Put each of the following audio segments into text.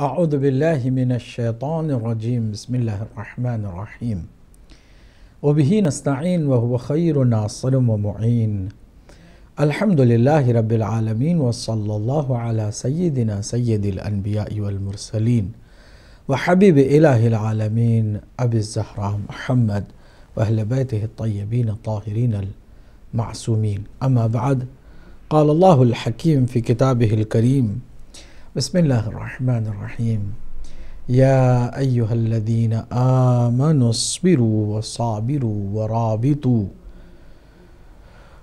اعوذ باللہ من الشیطان الرجیم بسم اللہ الرحمن الرحیم وبہ نستعین وہو خیر ناصر ومعین الحمد للہ رب العالمین وصلی اللہ علی سیدنا سید الانبیاء والمرسلین وحبیب الہ العالمین ابی الزہراء محمد واہل بیتہ الطیبین الطاہرین المعصومین اما بعد قال اللہ الحکیم فی کتابہ الکریم بسم اللہ الرحمن الرحیم یا ایہا الذین آمنوا اصبروا وصابروا ورابطوا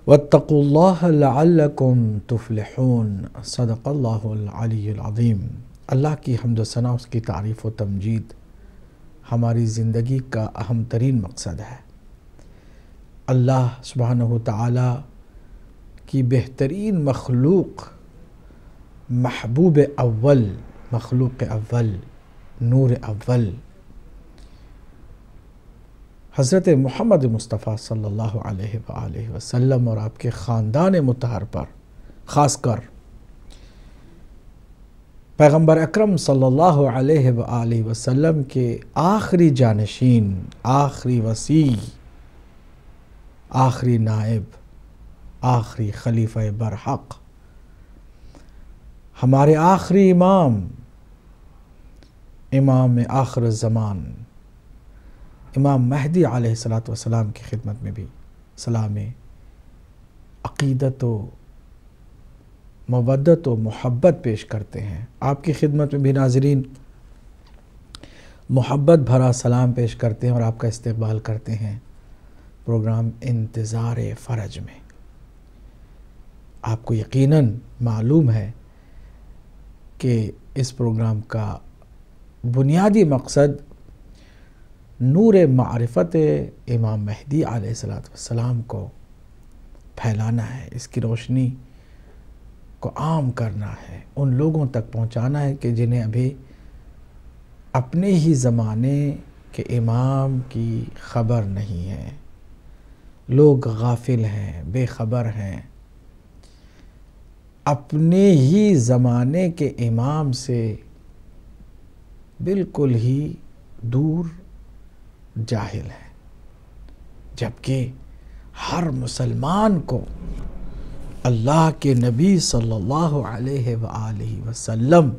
واتقوا اللہ لعلکم تفلحون صدق اللہ العلی العظیم۔ اللہ کی حمد و ثنا، اس کی تعریف و تمجید ہماری زندگی کا اہم ترین مقصد ہے۔ اللہ سبحانہ و تعالی کی بہترین مخلوق، محبوب اول، مخلوق اول، نور اول حضرت محمد مصطفیٰ صلی اللہ علیہ وآلہ وسلم اور آپ کے خاندان مطہر پر خاص کر پیغمبر اکرم صلی اللہ علیہ وآلہ وسلم کے آخری جانشین، آخری وصی، آخری نائب، آخری خلیفہ برحق، ہمارے آخری امام، امام آخر الزمان، امام مہدی علیہ السلام کی خدمت میں بھی سلام عقیدت و مودت و محبت پیش کرتے ہیں۔ آپ کی خدمت میں بھی ناظرین محبت بھرا سلام پیش کرتے ہیں اور آپ کا استقبال کرتے ہیں پروگرام انتظار فرج میں۔ آپ کو یقیناً معلوم ہے کہ اس پروگرام کا بنیادی مقصد نور معرفت امام مہدی علیہ السلام کو پھیلانا ہے، اس کی روشنی کو عام کرنا ہے، ان لوگوں تک پہنچانا ہے کہ جنہیں ابھی اپنے ہی زمانے کے امام کی خبر نہیں ہے، لوگ غافل ہیں، بے خبر ہیں، اپنے ہی زمانے کے امام سے بالکل ہی دور جاہل ہیں، جبکہ ہر مسلمان کو اللہ کے نبی صلی اللہ علیہ وآلہ وسلم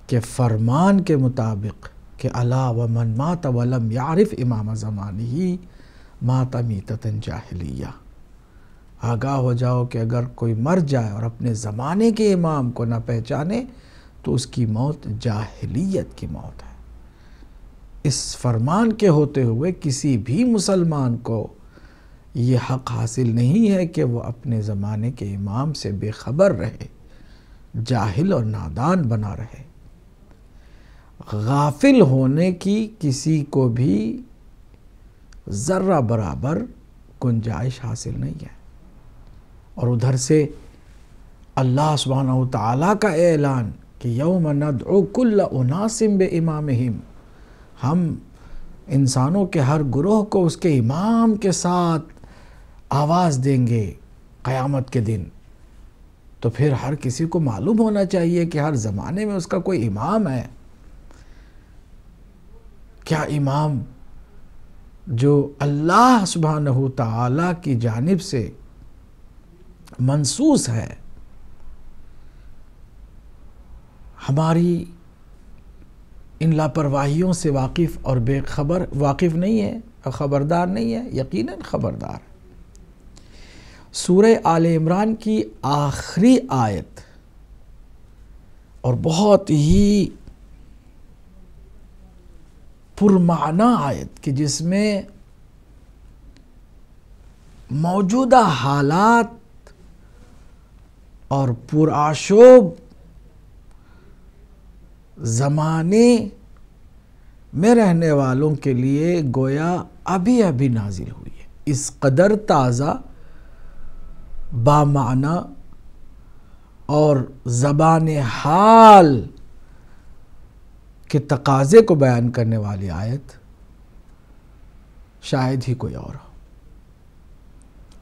کے فرمان کے مطابق کہ الا ومن مات ولم یعرف امام زمانہ مات میتۃ جاہلیہ، آگاہ ہو جاؤ کہ اگر کوئی مر جائے اور اپنے زمانے کے امام کو نہ پہچانے تو اس کی موت جاہلیت کی موت ہے۔ اس فرمان کے ہوتے ہوئے کسی بھی مسلمان کو یہ حق حاصل نہیں ہے کہ وہ اپنے زمانے کے امام سے بے خبر رہے، جاہل اور نادان بنا رہے۔ غافل ہونے کی کسی کو بھی ذرہ برابر گنجائش حاصل نہیں ہے۔ اور ادھر سے اللہ سبحانہ وتعالی کا اعلان کہ یوم ندعو کل اناس بامامہم، ہم انسانوں کے ہر گروہ کو اس کے امام کے ساتھ آواز دیں گے قیامت کے دن۔ تو پھر ہر کسی کو معلوم ہونا چاہیے کہ ہر زمانے میں اس کا کوئی امام ہے۔ کیا امام جو اللہ سبحانہ وتعالی کی جانب سے منصوص ہے، ہماری ان لاپرواہیوں سے واقف اور واقف نہیں ہے اور خبردار نہیں ہے؟ یقیناً خبردار۔ سورہ آل عمران کی آخری آیت اور بہت ہی پرمعنی آیت کہ جس میں موجودہ حالات اور پرآشوب زمانے میں رہنے والوں کے لیے گویا ابھی ابھی نازل ہوئی ہے، اس قدر تازہ، بامعنی اور زبان حال کے تقاضے کو بیان کرنے والی آیت شاید ہی کوئی اور ہو۔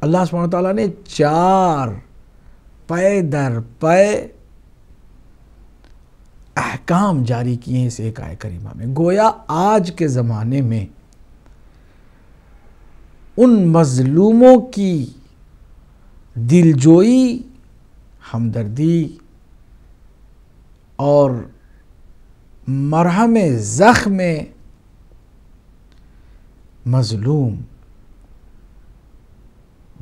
اللہ سبحانہ وتعالیٰ نے 4 پے در پے احکام جاری کیے ہیں اس ایک آیت کریمہ میں۔ گویا آج کے زمانے میں ان مظلوموں کی دلجوئی، ہمدردی اور مرہم زخم مظلوم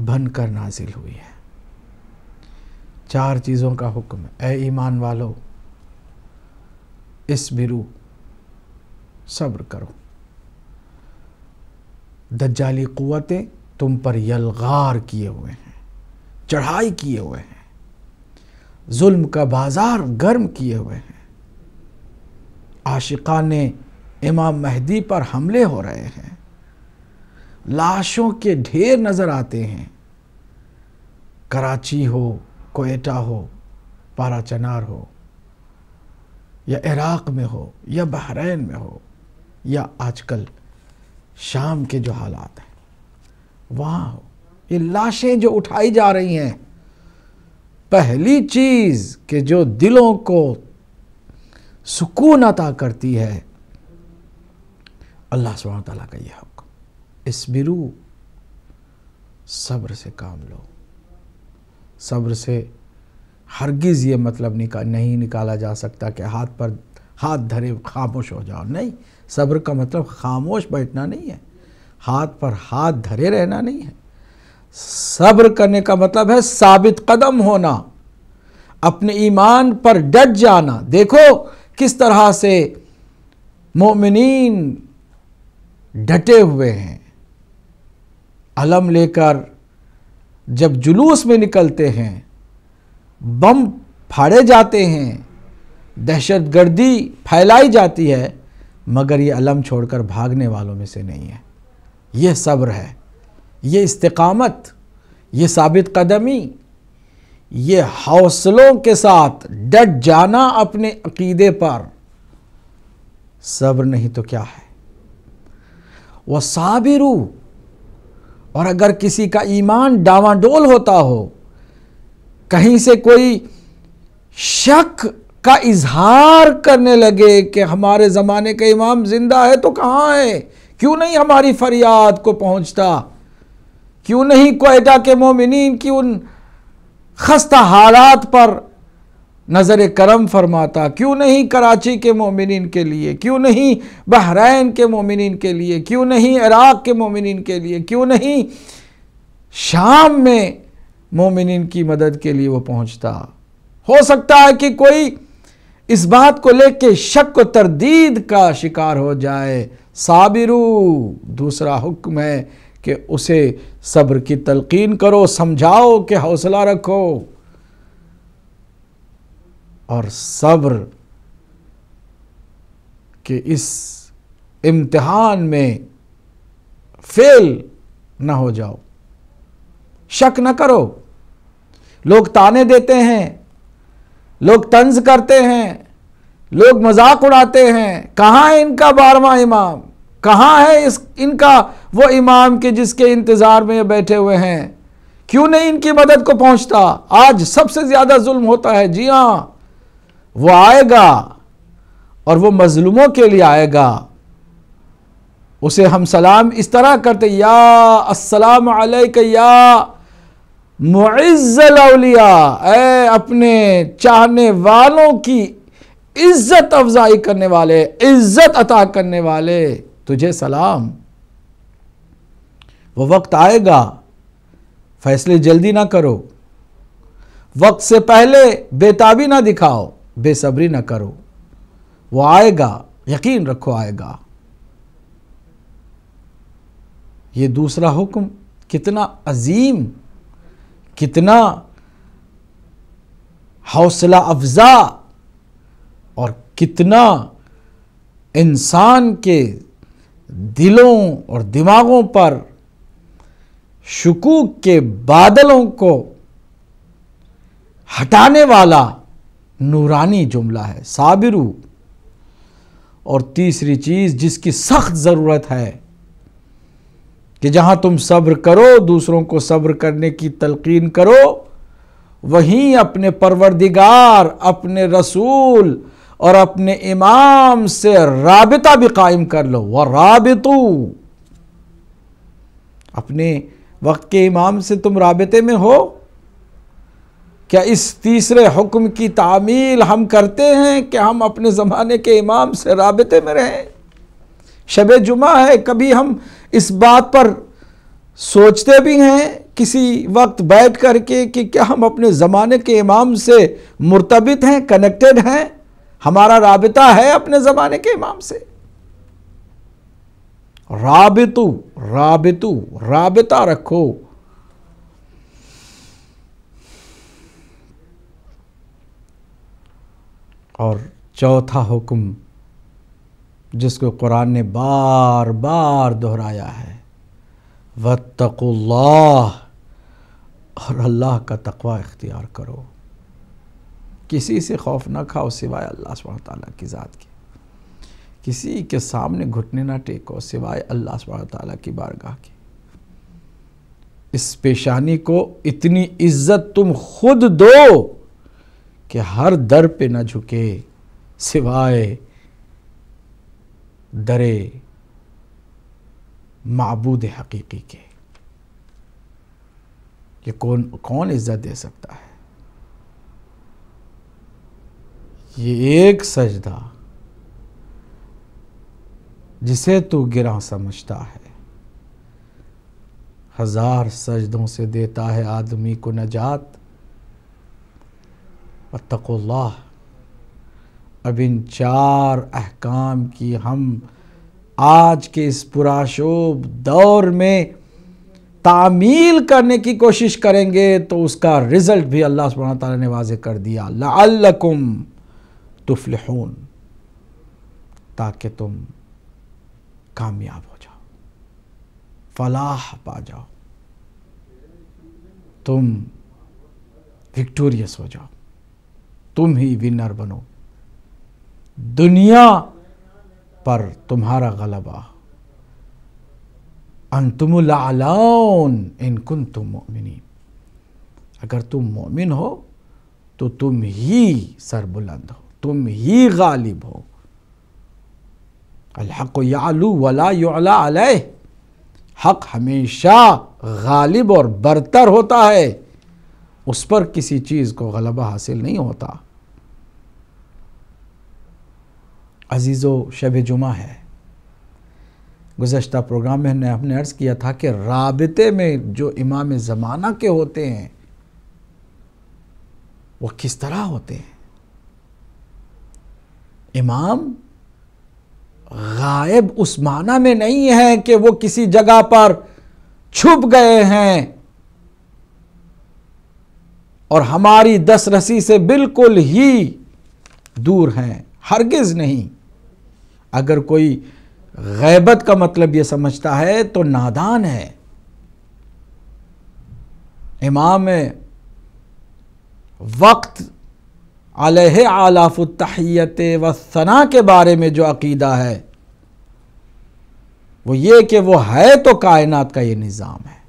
بن کر نازل ہوئی ہے۔ 4 چیزوں کا حکم ہے۔ اے ایمان والو، اسبرو، صبر کرو۔ دجالی قوتیں تم پر یلغار کیے ہوئے ہیں، چڑھائی کیے ہوئے ہیں، ظلم کا بازار گرم کیے ہوئے ہیں، عاشقان امام مہدی پر حملے ہو رہے ہیں، لاشوں کے ڈھیر نظر آتے ہیں، کراچی ہو، کوئٹہ ہو، پارا چنار ہو، یا عراق میں ہو، یا بحرین میں ہو، یا آج کل شام کے جو حالات ہیں وہاں ہو، یہ لاشیں جو اٹھائی جا رہی ہیں، پہلی چیز کہ جو دلوں کو سکون عطا کرتی ہے اللہ سبحانہ وتعالیٰ کا یہ حکم، اسبرو، صبر سے کام لو۔ صبر سے ہرگز یہ مطلب نہیں نکالا جا سکتا کہ ہاتھ دھرے خاموش ہو جاؤ، نہیں، صبر کا مطلب خاموش بیٹھنا نہیں ہے، ہاتھ پر ہاتھ دھرے رہنا نہیں ہے۔ صبر کرنے کا مطلب ہے ثابت قدم ہونا، اپنے ایمان پر ڈٹ جانا۔ دیکھو کس طرح سے مومنین ڈٹے ہوئے ہیں، علم لے کر جب جلوس میں نکلتے ہیں، بم پھاڑے جاتے ہیں، دہشت گردی پھیلائی جاتی ہے، مگر یہ علم چھوڑ کر بھاگنے والوں میں سے نہیں ہے۔ یہ صبر ہے، یہ استقامت، یہ ثابت قدمی، یہ حوصلوں کے ساتھ ڈٹ جانا اپنے عقیدے پر۔ صبر نہیں تو کیا ہے؟ وَصَابِرُوا، اور اگر کسی کا ایمان ڈاواں ڈول ہوتا ہو، کہیں سے کوئی شک کا اظہار کرنے لگے کہ ہمارے زمانے کا امام زندہ ہے تو کہاں ہے، کیوں نہیں ہماری فریاد کو پہنچتا، کیوں نہیں کوئٹہ کے مومنین کی ان خستہ حالات پر نظر کرم فرماتا، کیوں نہیں کراچی کے مومنین کے لیے، کیوں نہیں بحرین کے مومنین کے لیے، کیوں نہیں عراق کے مومنین کے لیے، کیوں نہیں شام میں مومنین کی مدد کے لیے وہ پہنچتا۔ ہو سکتا ہے کہ کوئی اس بات کو لے کے شک و تردید کا شکار ہو جائے۔ صابرو، دوسرا حکم ہے کہ اسے صبر کی تلقین کرو، سمجھاؤ کہ حوصلہ رکھو، اور صبر کہ اس امتحان میں فیل نہ ہو جاؤ، شک نہ کرو۔ لوگ تانے دیتے ہیں، لوگ طنز کرتے ہیں، لوگ مذاق اڑاتے ہیں، کہاں ہے ان کا 12واں امام، کہاں ہے ان کا وہ امام کہ جس کے انتظار میں یہ بیٹھے ہوئے ہیں، کیوں نہیں ان کی مدد کو پہنچتا۔ آج سب سے زیادہ ظلم ہوتا ہے، جی ہاں، وہ آئے گا اور وہ مظلوموں کے لیے آئے گا۔ اسے ہم سلام اس طرح کرتے، یا السلام علیک یا معز الاولیاء، اے اپنے چاہنے والوں کی عزت افزائی کرنے والے، عزت عطا کرنے والے، تجھے سلام۔ وہ وقت آئے گا، فیصلے جلدی نہ کرو، وقت سے پہلے بے تابی نہ دکھاؤ، بے صبری نہ کرو، وہ آئے گا، یقین رکھو آئے گا۔ یہ دوسرا حکم کتنا عظیم، کتنا حوصلہ افزا، اور کتنا انسان کے دلوں اور دماغوں پر شکوک کے بادلوں کو ہٹانے والا نورانی جملہ ہے، صابرو۔ اور تیسری چیز جس کی سخت ضرورت ہے کہ جہاں تم صبر کرو، دوسروں کو صبر کرنے کی تلقین کرو، وہیں اپنے پروردگار، اپنے رسول اور اپنے امام سے رابطہ بھی قائم کر لو۔ وَرَابِطُوا، اپنے وقت کے امام سے تم رابطے میں ہو؟ کیا اس تیسرے حکم کی تعمیل ہم کرتے ہیں کہ ہم اپنے زمانے کے امام سے رابطے میں رہیں؟ شب جمعہ ہے، کبھی ہم اس بات پر سوچتے بھی ہیں کسی وقت بیٹھ کر کے کہ کیا ہم اپنے زمانے کے امام سے مرتبط ہیں، کنیکٹڈ ہیں، ہمارا رابطہ ہے اپنے زمانے کے امام سے؟ رابطہ رکھو۔ اور چوتھا حکم جس کو قرآن نے بار بار دہرایا ہے، وَاتَّقُوا اللَّهَ، اور اللہ کا تقوی اختیار کرو۔ کسی سے خوف نہ کھاؤ سوائے اللہ سبحانہ تعالیٰ کی ذات کی، کسی کے سامنے گھٹنے نہ ٹیکو سوائے اللہ سبحانہ تعالیٰ کی بارگاہ کی۔ اس پیشانی کو اتنی عزت تم خود دو کہ ہر در پہ نہ جھکے سوائے در معبود حقیقی کے۔ یہ کون عزت دے سکتا ہے؟ یہ ایک سجدہ جسے تو گراں سمجھتا ہے، 1000 سجدوں سے دیتا ہے آدمی کو نجات۔ واتقوا اللہ۔ اب ان 4 احکام کی ہم آج کے اس پرآشوب دور میں تعمیل کرنے کی کوشش کریں گے تو اس کا رزلٹ بھی اللہ سبحانہ تعالیٰ نے واضح کر دیا، لعلکم تفلحون، تاکہ تم کامیاب ہو جاؤ، فلاح پا جاؤ، تم وکٹوریس ہو جاؤ، تم ہی ونر بنو، دنیا پر تمہارا غلبہ۔ انتم الاعلون ان کنتم مؤمنین، اگر تم مومن ہو تو تم ہی سربلند ہو، تم ہی غالب ہو۔ الحق یعلو ولا یعلی علیہ، حق ہمیشہ غالب اور برتر ہوتا ہے، اس پر کسی چیز کو غلبہ حاصل نہیں ہوتا۔ عزیزو، شب جمعہ ہے۔ گزشتہ پروگرام میں ہم نے عرض کیا تھا کہ رابطے میں جو امام زمانہ کے ہوتے ہیں وہ کس طرح ہوتے ہیں؟ امام غائب اس معنی میں نہیں ہے کہ وہ کسی جگہ پر چھپ گئے ہیں اور ہماری دسترسی سے بالکل ہی دور ہیں، ہرگز نہیں۔ اگر کوئی غیبت کا مطلب یہ سمجھتا ہے تو نادان ہے۔ امام وقت علیہ آلاف التحیت والثناء کے بارے میں جو عقیدہ ہے وہ یہ کہ وہ ہے تو کائنات کا یہ نظام ہے،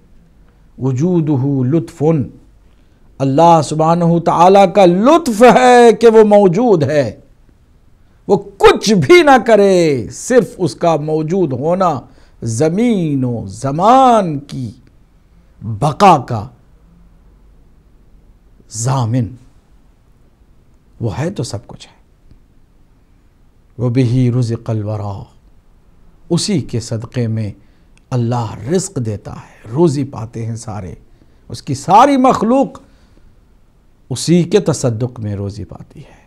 وجودہ لطف، اللہ سبحانہ تعالیٰ کا لطف ہے کہ وہ موجود ہے، وہ کچھ بھی نہ کرے، صرف اس کا موجود ہونا زمین و زمان کی بقا کا ضامن، وہ ہے تو سب کچھ ہے۔ وَبِهِ رُزِقَ الْوَرَى، اسی کے صدقے میں اللہ رزق دیتا ہے، روزی پاتے ہیں سارے، اس کی ساری مخلوق اسی کے تصدق میں روزی پاتی ہے۔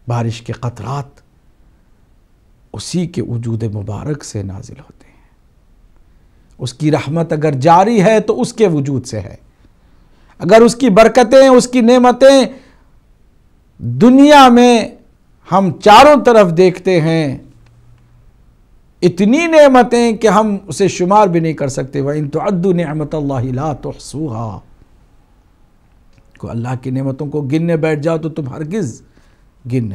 بارش کے قطرات اسی کے وجود مبارک سے نازل ہوتے ہیں، اس کی رحمت اگر جاری ہے تو اس کے وجود سے ہے، اگر اس کی برکتیں، اس کی نعمتیں دنیا میں ہم چاروں طرف دیکھتے ہیں، اتنی نعمتیں کہ ہم اسے شمار بھی نہیں کر سکتے۔ وَإِن تُعَدُّوا نِعْمَةَ اللَّهِ لَا تُحْصُوهَا، کو اللہ کی نعمتوں کو گننے بیٹھ جاؤ تو تم ہرگز گن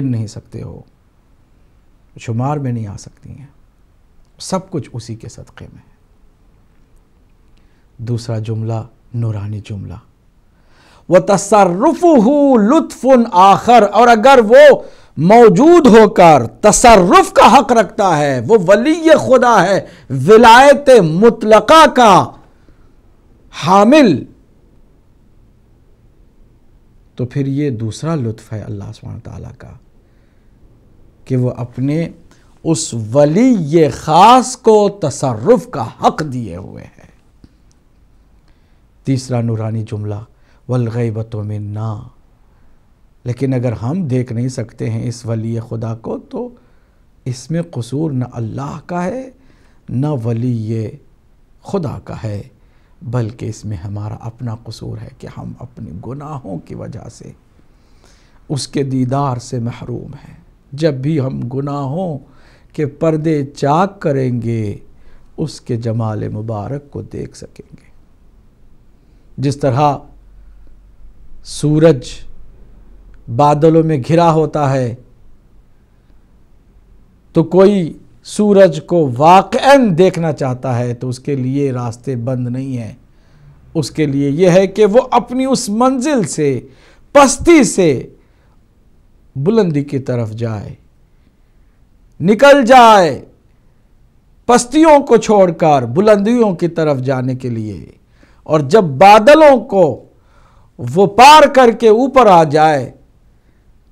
نہیں سکتے ہو، شمار میں نہیں آ سکتی ہیں، سب کچھ اسی کے صدقے میں ہے۔ دوسرا جملہ نورانی جملہ، وَتَصَرُّفُهُ لُطْفٌ آخر، اور اگر وہ موجود ہو کر تصرف کا حق رکھتا ہے، وہ ولی خدا ہے، ولایت مطلقہ کا حامل، تو پھر یہ دوسرا لطف ہے اللہ سبحانہ تعالیٰ کا کہ وہ اپنے اس ولی خاص کو تصرف کا حق دیے ہوئے ہیں۔ تیسرا نورانی جملہ وَالْغَيْبَةُ مِنَّا، لیکن اگر ہم دیکھ نہیں سکتے ہیں اس ولی خدا کو تو اس میں قصور نہ اللہ کا ہے نہ ولی خدا کا ہے، بلکہ اس میں ہمارا اپنا قصور ہے کہ ہم اپنے گناہوں کی وجہ سے اس کے دیدار سے محروم ہیں۔ جب بھی ہم گناہوں کے پردے چاک کریں گے اس کے جمال مبارک کو دیکھ سکیں گے۔ جس طرح سورج بادلوں میں گھرا ہوتا ہے تو کوئی سورج کو واقعاً دیکھنا چاہتا ہے تو اس کے لیے راستے بند نہیں ہیں، اس کے لیے یہ ہے کہ وہ اپنی اس منزل سے، پستی سے بلندی کی طرف جائے، نکل جائے پستیوں کو چھوڑ کر بلندیوں کی طرف جانے کے لیے، اور جب بادلوں کو وہ پار کر کے اوپر آ جائے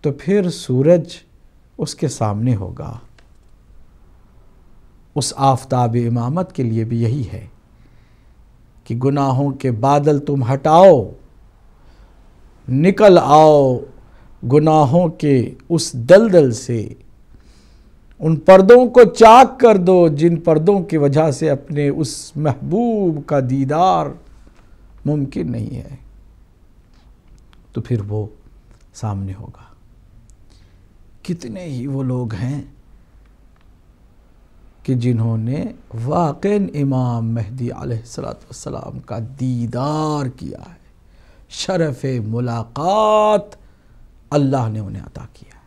تو پھر سورج اس کے سامنے ہوگا۔ اس آفتاب امامت کے لیے بھی یہی ہے کہ گناہوں کے بادل تم ہٹاؤ، نکل آؤ گناہوں کے اس دلدل سے، ان پردوں کو چاک کر دو جن پردوں کی وجہ سے اپنے اس محبوب کا دیدار ممکن نہیں ہے، تو پھر وہ سامنے ہوگا۔ کتنے ہی وہ لوگ ہیں کہ جنہوں نے واقعاً امام مہدی علیہ السلام کا دیدار کیا ہے، شرف ملاقات اللہ نے انہیں عطا کیا ہے۔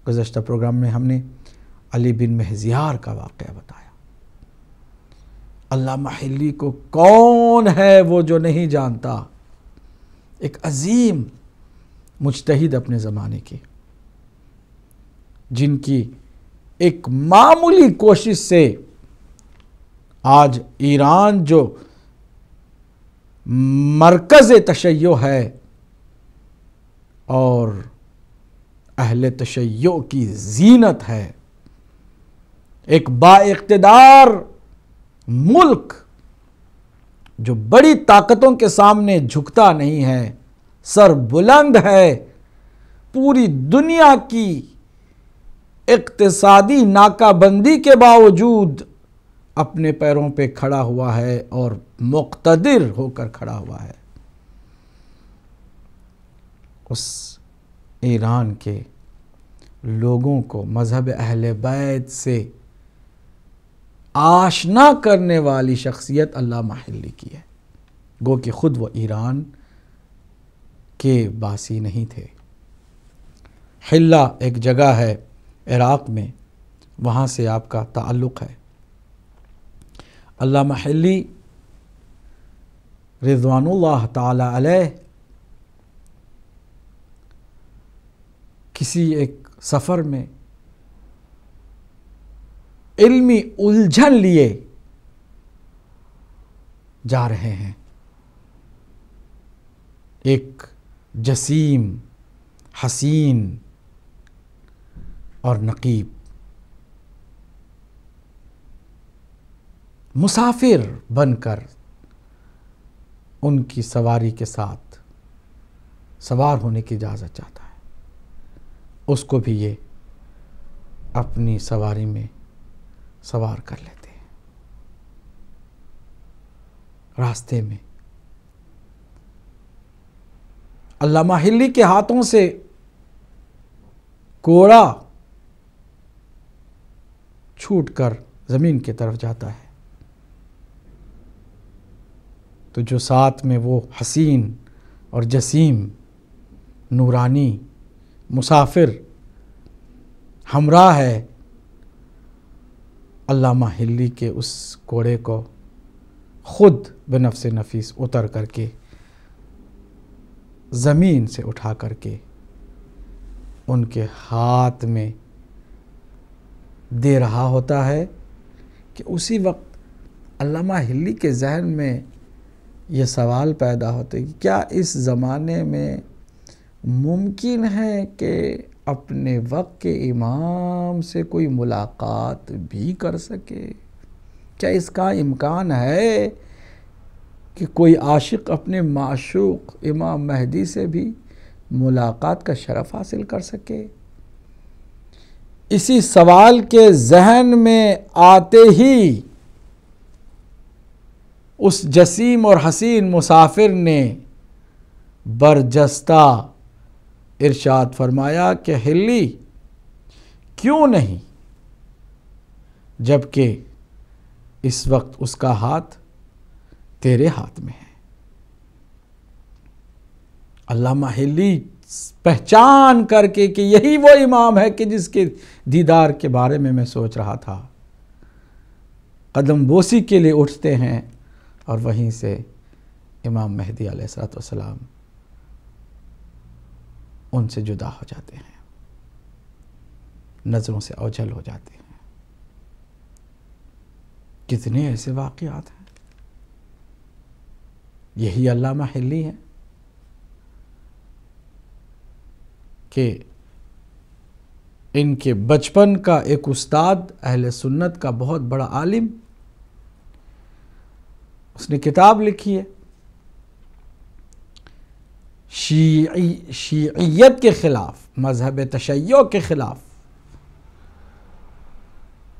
گزشتہ پروگرام میں ہم نے علی بن مہزیار کا واقعہ بتایا۔ علامہ حلی کو کون ہے وہ جو نہیں جانتا؟ ایک عظیم مجتہد اپنے زمانے کے، جن کی ایک معمولی کوشش سے آج ایران جو مرکز تشیع ہے اور اہل تشیع کی زینت ہے، ایک با اقتدار ملک جو بڑی طاقتوں کے سامنے جھکتا نہیں ہے، سر بلند ہے، پوری دنیا کی اقتصادی ناکہ بندی کے باوجود اپنے پیروں پہ کھڑا ہوا ہے اور مقتدر ہو کر کھڑا ہوا ہے۔ اس ایران کے لوگوں کو مذہب اہل بیت سے آشنا کرنے والی شخصیت علامہ حلی کی ہے، گو کہ خود وہ ایران کے باسی نہیں تھے۔ حلہ ایک جگہ ہے عراق میں، وہاں سے آپ کا تعلق ہے۔ علامہ حلی رضوان اللہ تعالی علیہ کسی ایک سفر میں علمی الجھن لیے جا رہے ہیں۔ ایک جسیم، حسین اور نقیب مسافر بن کر ان کی سواری کے ساتھ سوار ہونے کی اجازت چاہتا ہے، اس کو بھی یہ اپنی سواری میں سوار کر لیتے ہیں۔ راستے میں علامہ حلی کے ہاتھوں سے کوڑا چھوٹ کر زمین کی طرف جاتا ہے، تو جو ساتھ میں وہ حسین اور جسیم نورانی مسافر ہمراہ ہے، علامہ حلی کے اس کوڑے کو خود بنفس نفیس اتر کر کے زمین سے اٹھا کر کے ان کے ہاتھ میں دے رہا ہوتا ہے کہ اسی وقت علامہ ہلی کے ذہن میں یہ سوال پیدا ہوتا ہے کہ کیا اس زمانے میں ممکن ہے کہ اپنے وقت کے امام سے کوئی ملاقات بھی کر سکے؟ کیا اس کا امکان ہے کہ کوئی عاشق اپنے معشوق امام مہدی سے بھی ملاقات کا شرف حاصل کر سکے؟ اسی سوال کے ذہن میں آتے ہی اس جسیم اور حسین مسافر نے برجستہ ارشاد فرمایا کہ ہلی کیوں نہیں، جبکہ اس وقت اس کا ہاتھ تیرے ہاتھ میں ہے۔ علامہ ہلی پہچان کر کے کہ یہی وہ امام ہے کہ جس کے دیدار کے بارے میں سوچ رہا تھا، قدم بوسی کے لیے اٹھتے ہیں اور وہیں سے امام مہدی علیہ السلام ان سے جدا ہو جاتے ہیں، نظروں سے اوجھل ہو جاتے ہیں۔ کتنے ایسے واقعات ہیں، یہی علامہ ہلی ہے کہ ان کے بچپن کا ایک استاد اہل سنت کا بہت بڑا عالم، اس نے کتاب لکھی ہے شیعیت کے خلاف، مذہب تشیع کے خلاف،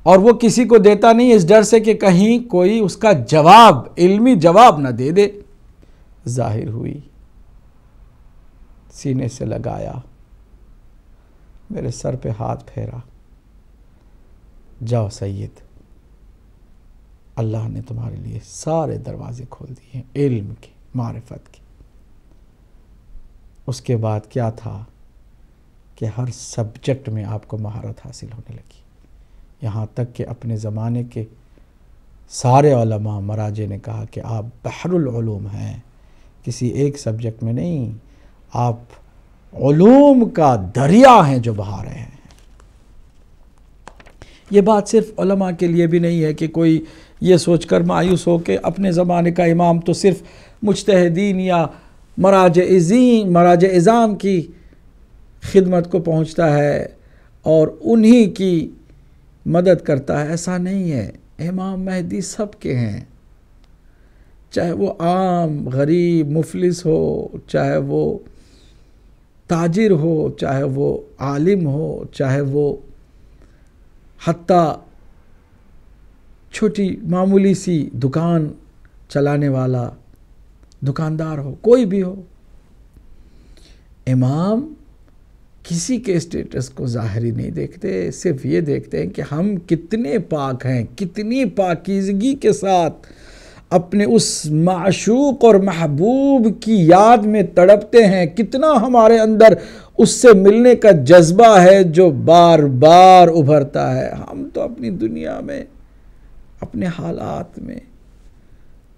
اور وہ کسی کو دیتا نہیں اس ڈر سے کہ کہیں کوئی اس کا جواب، علمی جواب نہ دے دے۔ ظاہر ہوئی، سینے سے لگایا، میرے سر پہ ہاتھ پھیرا، جاؤ سید، اللہ نے تمہارے لیے سارے دروازے کھول دیے ہیں علم کے، معرفت کے۔ اس کے بعد کیا تھا کہ ہر سبجیکٹ میں آپ کو مہارت حاصل ہونے لگی، یہاں تک کہ اپنے زمانے کے سارے علماء مراجع نے کہا کہ آپ بحر العلوم ہیں، کسی ایک سبجیکٹ میں نہیں، آپ علوم کا دریا ہیں جو بہا رہے ہیں۔ یہ بات صرف علماء کے لیے بھی نہیں ہے کہ کوئی یہ سوچ کر مایوس ہو کہ اپنے زمانے کا امام تو صرف مجتہدین یا مراجع عظام کی خدمت کو پہنچتا ہے اور انہی کی مدد کرتا ہے، ایسا نہیں ہے۔ امام مہدی سب کے ہیں، چاہے وہ عام غریب مفلس ہو، چاہے وہ تاجر ہو، چاہے وہ عالم ہو، چاہے وہ حتیٰ چھوٹی معمولی سی دکان چلانے والا دکاندار ہو، کوئی بھی ہو، امام کسی کے اسٹیٹس کو ظاہری نہیں دیکھتے، صرف یہ دیکھتے ہیں کہ ہم کتنے پاک ہیں، کتنی پاکیزگی کے ساتھ اپنے اس معشوق اور محبوب کی یاد میں تڑپتے ہیں، کتنا ہمارے اندر اس سے ملنے کا جذبہ ہے جو بار بار ابھرتا ہے۔ ہم تو اپنی دنیا میں، اپنے حالات میں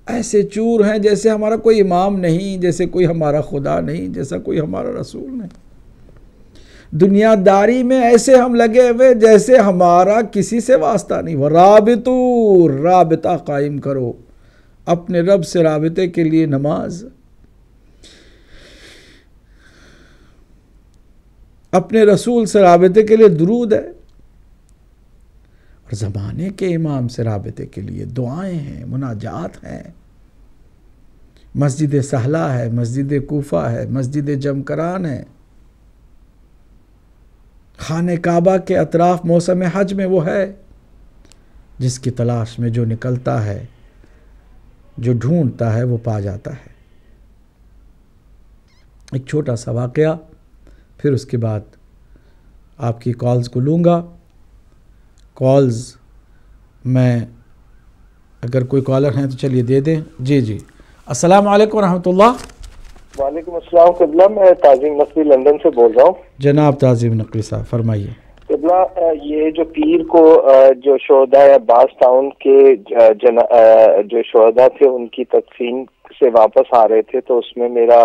ایسے چور ہیں جیسے ہمارا کوئی امام نہیں، جیسے کوئی ہمارا خدا نہیں، جیسا کوئی ہمارا رسول نہیں۔ دنیا داری میں ایسے ہم لگے ہوئے جیسے ہمارا کسی سے واسطہ نہیں۔ وَرَابِطُ، رابطہ قائم کرو اپنے رب سے، رابطے کے لیے نماز، اپنے رسول سے رابطے کے لیے درود ہے، اور زمانے کے امام سے رابطے کے لیے دعائیں ہیں، مناجات ہیں۔ مسجد سہلہ ہے، مسجد کوفہ ہے، مسجد جمکران ہے، خانہ کعبہ کے اطراف موسم حج میں وہ ہے جس کی تلاش میں جو نکلتا ہے، جو ڈھونڈتا ہے وہ پا جاتا ہے۔ ایک چھوٹا سا واقعہ، پھر اس کے بعد آپ کی کالز کو لوں گا۔ کالز میں اگر کوئی کالر ہیں تو چلیے دے دیں۔ جی السلام علیکم ورحمۃ اللہ۔ وعلیکم السلام قبلہ، میں تعظیم نقوی لندن سے بول رہا ہوں۔ جناب تعظیم نقوی صاحب فرمائیے۔ قبلہ، یہ جو پیر کو جو شہداء عباس ٹاؤن کے جو شہداء تھے ان کی تدفین سے واپس آ رہے تھے، تو اس میں میرا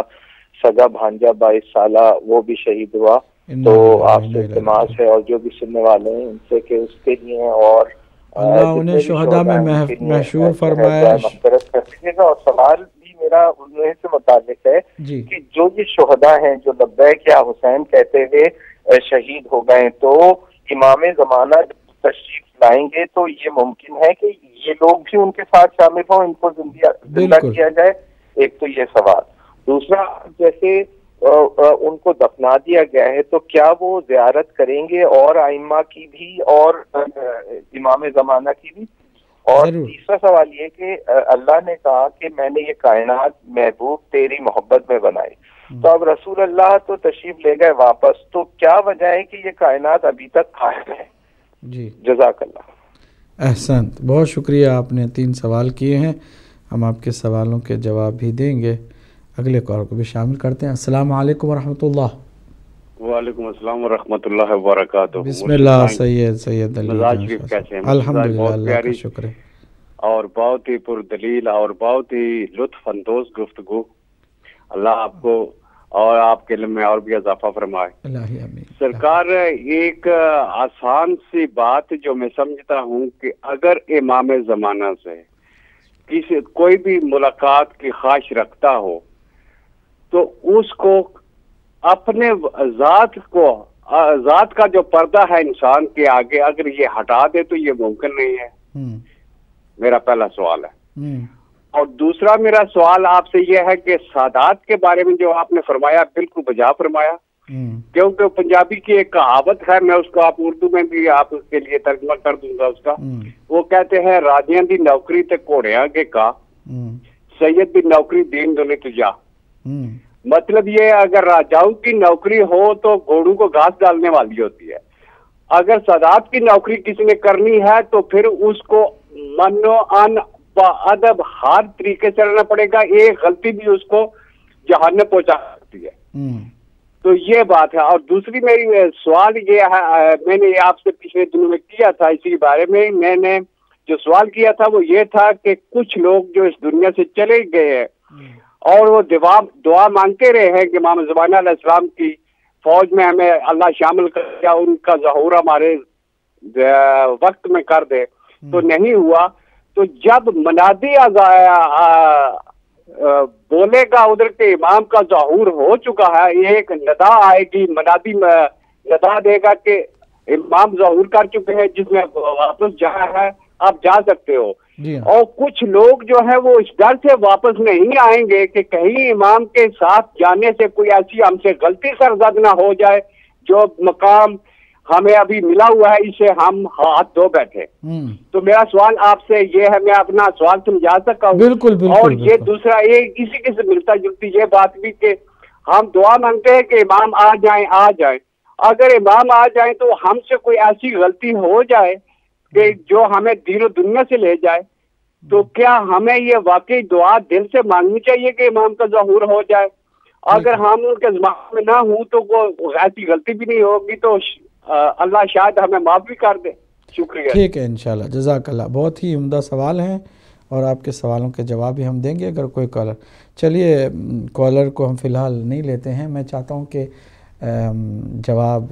سگا بھانجا 22 سالہ وہ بھی شہید ہوا. تو آپ سے التماس ہے اور جو بھی سننے والے ہیں ان سے کہ اس کے لیے اور اللہ انہیں شہداء میں محشور فرمائے. مغفرت کر دیجیے گا. اور سوال بھی میرا انہیں سے متعلق ہے کہ جو یہ شہداء ہیں جو لبیک یا حسین کہتے ہوئے شہید ہو گئے تو امام زمانہ تشریف لائیں گے تو یہ ممکن ہے کہ یہ لوگ بھی ان کے ساتھ شامل ہوں, ان کو زندہ کیا جائے؟ ایک تو یہ سوال. دوسرا, جیسے ان کو دفنا دیا گیا ہے تو کیا وہ زیارت کریں گے اور ائمہ کی بھی اور امام زمانہ کی بھی؟ اور تیسرا سوال یہ کہ اللہ نے کہا کہ میں نے یہ کائنات محبوب تیری محبت میں بنائی, تو اب رسول اللہ تو تشریف لے گئے واپس, تو کیا وجہ ہے کہ یہ کائنات ابھی تک قائم ہے؟ جی جزاک اللہ. احسنت, بہت شکریہ. آپ نے 3 سوال کیے ہیں, ہم آپ کے سوالوں کے جواب بھی دیں گے. اگلے کال کو بھی شامل کرتے ہیں. السلام علیکم ورحمۃ اللہ. وعلیکم السلام ورحمۃ اللہ وبرکاتہ. بسم اللہ. سید علی الحمدللہ, اللہ کا شکر ہے. اور بہت ہی پردلیل اور بہت ہی لطف اندوز گفتگو. اللہ آپ کو اور آپ کے علم میں اور بھی اضافہ فرمائے. سرکار, ایک آسان سی بات جو میں سمجھتا ہوں کہ اگر امام زمانہ سے کوئی بھی ملاقات کی خواہش رکھتا ہو تو اس کو اپنے ذات کا جو پردہ ہے انسان کے آگے اگر یہ ہٹا دے تو یہ ممکن نہیں ہے. میرا پہلا سوال ہے. اور دوسرا میرا سوال آپ سے یہ ہے کہ سادات کے بارے میں جو آپ نے فرمایا بالکل بجا فرمایا, کیونکہ پنجابی کی ایک کہاوت ہے, میں اس کو آپ اردو میں بھی آپ کے لیے ترجمہ کر دوں گا اس کا. وہ کہتے ہیں راجیاں دی نوکری تے گھوڑیاں کے کا, سید دی نوکری دین دو نہیں تجا. مطلب یہ اگر راجاؤں کی نوکری ہو تو گھوڑوں کو گھاس ڈالنے والی ہوتی ہے. اگر سادات کی نوکری کسی نے کرنی ہے تو پھر اس کو منو ان ادب ہر طریقے سے رہنا پڑے گا. ایک غلطی بھی اس کو جہنم پہنچا سکتی ہے. تو یہ بات ہے. اور دوسری میری سوال یہ ہے, میں نے آپ سے پچھلے دنوں میں کیا تھا اسی بارے میں. میں نے جو سوال کیا تھا وہ یہ تھا کہ کچھ لوگ جو اس دنیا سے چلے گئے ہیں اور وہ دعا مانگتے رہے ہیں کہ امام زمانہ علیہ السلام کی فوج میں ہمیں اللہ شامل کر دیا, ان کا ظہور ہمارے وقت میں کر دے, تو نہیں ہوا. تو جب منادی بولے گا ادھر کے امام کا ظہور ہو چکا ہے, ایک ندا آئے گی, منادی ندا دے گا کہ امام ظہور کر چکے ہیں, جس میں واپس جانا ہے آپ جا سکتے ہو. اور کچھ لوگ جو ہیں وہ اس ڈر سے واپس نہیں آئیں گے کہ کہیں امام کے ساتھ جانے سے کوئی ایسی ہم سے غلطی سرزد نہ ہو جائے جو مقام ہمیں ابھی ملا ہوا ہے اسے ہم ہاتھ دھو بیٹھے. تو میرا سوال آپ سے یہ ہے, میں اپنا سوال سمجھا سکتا ہوں؟ بالکل. اور یہ دوسرا ایک اسی کے سے ملتا جلتی یہ بات بھی کہ ہم دعا مانگتے ہیں کہ امام آ جائیں. اگر امام آ جائیں تو ہم سے کوئی ایسی غلطی ہو جائے کہ جو ہمیں دین و دنیا سے لے جائے, تو کیا ہمیں یہ واقعی دعا دل سے مانگنی چاہیے کہ امام کا ظہور ہو جائے؟ اگر ہم ان کے زمان میں نہ ہوں تو کوئی ایسی غلطی بھی نہیں ہوگی, تو اللہ شاید ہمیں معاف بھی کر دے. شکریہ. ٹھیک ہے, انشاءاللہ. جزاک اللہ. بہت ہی عمدہ سوال ہیں اور آپ کے سوالوں کے جواب بھی ہم دیں گے اگر کوئی کالر. چلیے کالر کو ہم فی الحال نہیں لیتے ہیں. میں چاہتا ہوں کہ جواب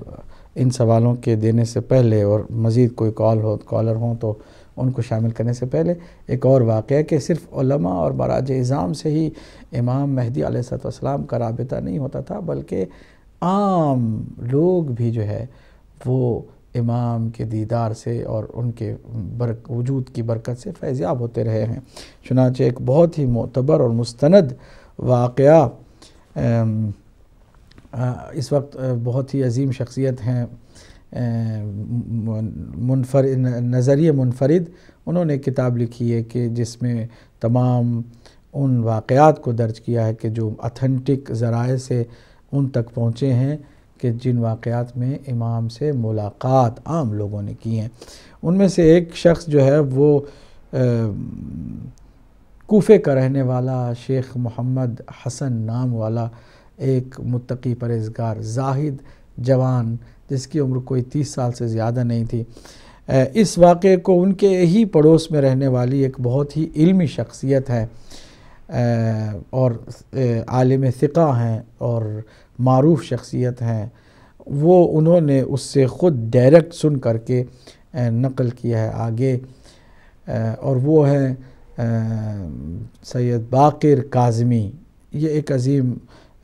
ان سوالوں کے دینے سے پہلے اور مزید کوئی کالر ہوں تو ان کو شامل کرنے سے پہلے ایک اور واقعہ کہ صرف علماء اور براج اعظام سے ہی امام مہدی علیہ السلام کا رابطہ نہیں ہوتا تھا, بلکہ عام لوگ بھی جو ہے وہ امام کے دیدار سے اور ان کے وجود کی برکت سے فیضیاب ہوتے رہے ہیں. چنانچہ ایک بہت ہی معتبر اور مستند واقعہ اس وقت بہت ہی عظیم شخصیت ہیں, نظریہ منفرد, انہوں نے کتاب لکھی ہے کہ جس میں تمام ان واقعات کو درج کیا ہے کہ جو اتھینٹک ذرائع سے ان تک پہنچے ہیں کہ جن واقعات میں امام سے ملاقات عام لوگوں نے کی ہیں. ان میں سے ایک شخص جو ہے وہ کوفے کا رہنے والا شیخ محمد حسن نام والا ایک متقی پرہیزگار زاہد جوان جس کی عمر کوئی 30 سال سے زیادہ نہیں تھی. اس واقعے کو ان کے ہی پڑوس میں رہنے والی ایک بہت ہی علمی شخصیت ہے اور عالم ثقہ ہیں اور معروف شخصیت ہیں، وہ انہوں نے اس سے خود ڈائریکٹ سن کر کے نقل کیا ہے آگے، اور وہ ہیں سید باقر کاظمی. یہ ایک عظیم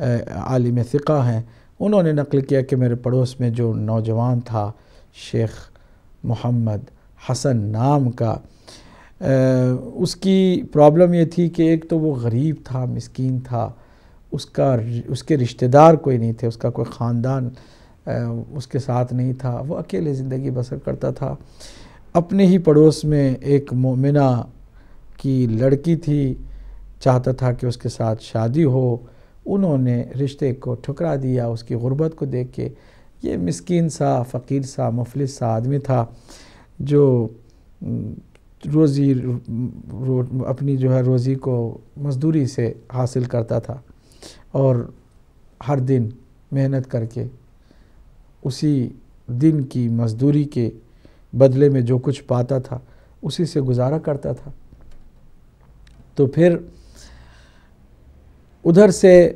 عالم ثقہ ہیں. انہوں نے نقل کیا کہ میرے پڑوس میں جو نوجوان تھا شیخ محمد حسن نام کا، اس کی پرابلم یہ تھی کہ ایک تو وہ غریب تھا، مسکین تھا، اس کے رشتہ دار کوئی نہیں تھے، اس کا کوئی خاندان اس کے ساتھ نہیں تھا، وہ اکیلے زندگی بسر کرتا تھا. اپنے ہی پڑوس میں ایک مومنہ کی لڑکی تھی، چاہتا تھا کہ اس کے ساتھ شادی ہو. انہوں نے رشتے کو ٹھکرا دیا اس کی غربت کو دیکھ کے. یہ مسکین سا، فقیر سا، مفلس سا آدمی تھا جو اپنی جو ہے روزی کو مزدوری سے حاصل کرتا تھا، اور ہر دن محنت کر کے اسی دن کی مزدوری کے بدلے میں جو کچھ پاتا تھا اسی سے گزارا کرتا تھا. تو پھر ادھر سے